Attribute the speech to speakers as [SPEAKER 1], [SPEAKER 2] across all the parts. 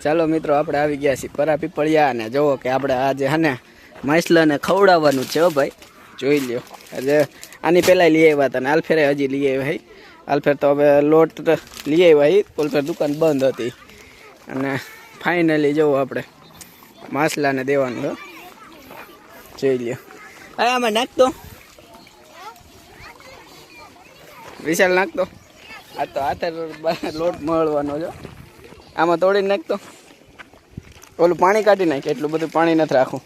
[SPEAKER 1] ચાલો મિત્રો આપણે આવી ગયા છીએ પરા પીપળિયા અને જોવો કે આપણે આજે હને માછલાને ખવડાવવાનું છે હો ભાઈ જોઈ લ્યો આજે આની પહેલાં લઈ આવ્યા હતા ને આલફેરે હજી લઈ આવ્યા હઈ આલફેર તો હવે લોટ લઈ આવ્યા હઈ ઓલફેર દુકાન બંધ હતી અને ફાઇનલી જોવો આપણે માછલાને દેવાનું હો જોઈ લ્યો હા આમાં નાખતો વિશાલ નાખતો આ તો હાથે લોટ મળવાનો છો આમાં તોડીને નાખતો ઓલું પાણી કાઢી નાખ એટલું બધું પાણી નથી રાખવું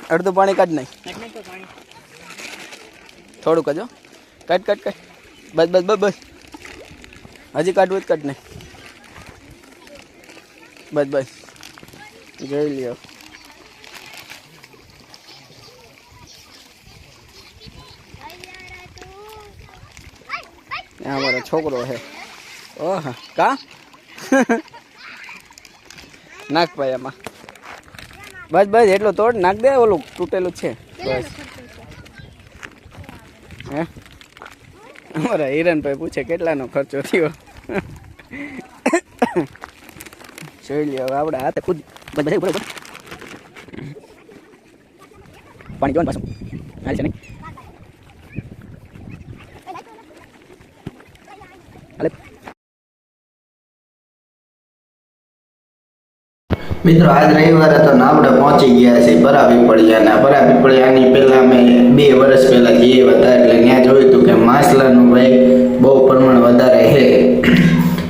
[SPEAKER 1] અડધું પાણી કાઢી નાખ થોડુંક જ કાઢ કાઢ કાઢ બસ બસ બસ બસ હજી કાઢવું જ કાઢ નાખ બસ બસ જોઈ લ્યો અમારો છોકરો છે ઓહ કા નાખ ભાઈ એમાં બસ બસ એટલું તોડ નાખ દે ઓલું તૂટેલું છે બસ હે અમારા હિરણભાઈ પૂછે કેટલાનો ખર્ચો થયો જોઈ લ્યો હવે આપણે હાથે ખુદ બધા બરોબર પાણી પીવાનું પાછું હાલ છે નહીં મિત્રો આજ રવિવારે તો આપણે પહોંચી ગયા છીએ પરા પીપળિયાની પહેલાં અમે 2 વર્ષ પહેલાં જઈએ હતા એટલે ત્યાં જોયું હતું કે માછલાનું ભાઈ બહુ પ્રમાણ વધારે છે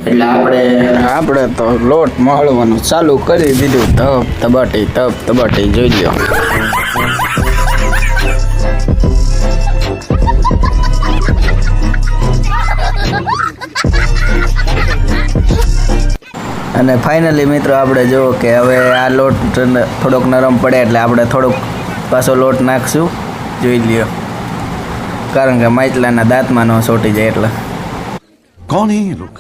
[SPEAKER 1] એટલે આપણે તો લોટ મળવાનું ચાલુ કરી દીધું તપ તબાટી જોઈ લો અને ફાઇનલી મિત્રો આપણે જુઓ કે હવે આ લોટ થોડોક નરમ પડે એટલે આપણે થોડોક પાછો લોટ નાખશું જોઈ લ્યો કારણ કે માછલાના દાંતમાં ન સોટી જાય એટલે
[SPEAKER 2] कौन है ये लोग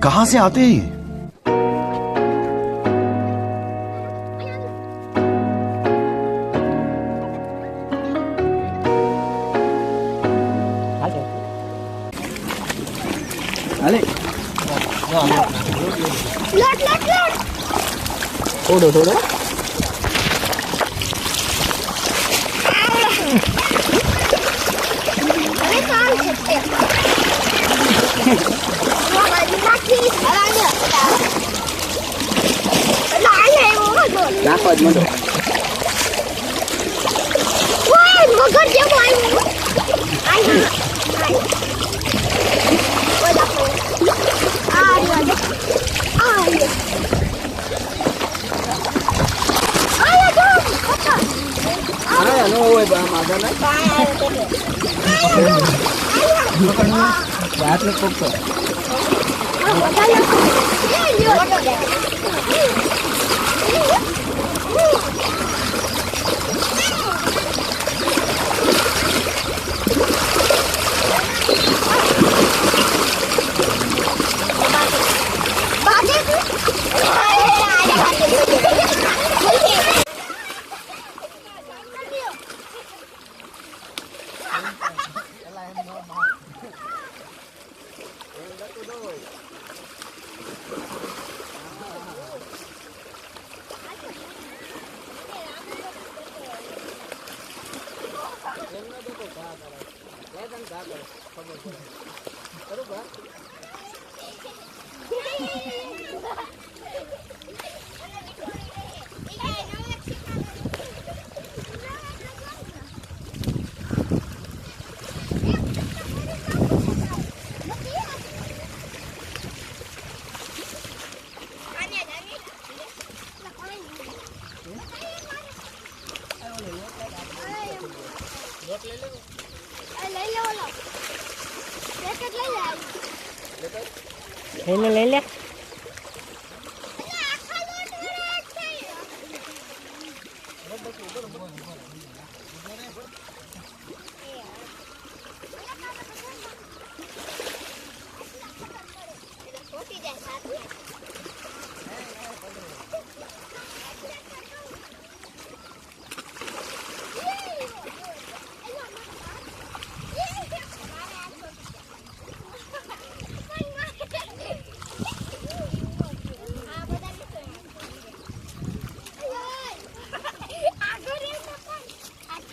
[SPEAKER 2] कहां से आते हैं
[SPEAKER 1] હાલે
[SPEAKER 3] લોટ
[SPEAKER 1] થોડો
[SPEAKER 3] અરે કામ છે
[SPEAKER 1] નાખવા જ માંડો
[SPEAKER 3] મગર જેવું આવ્યું
[SPEAKER 1] નો હોય આમાં રાત ને કોક તો
[SPEAKER 3] લઈ લે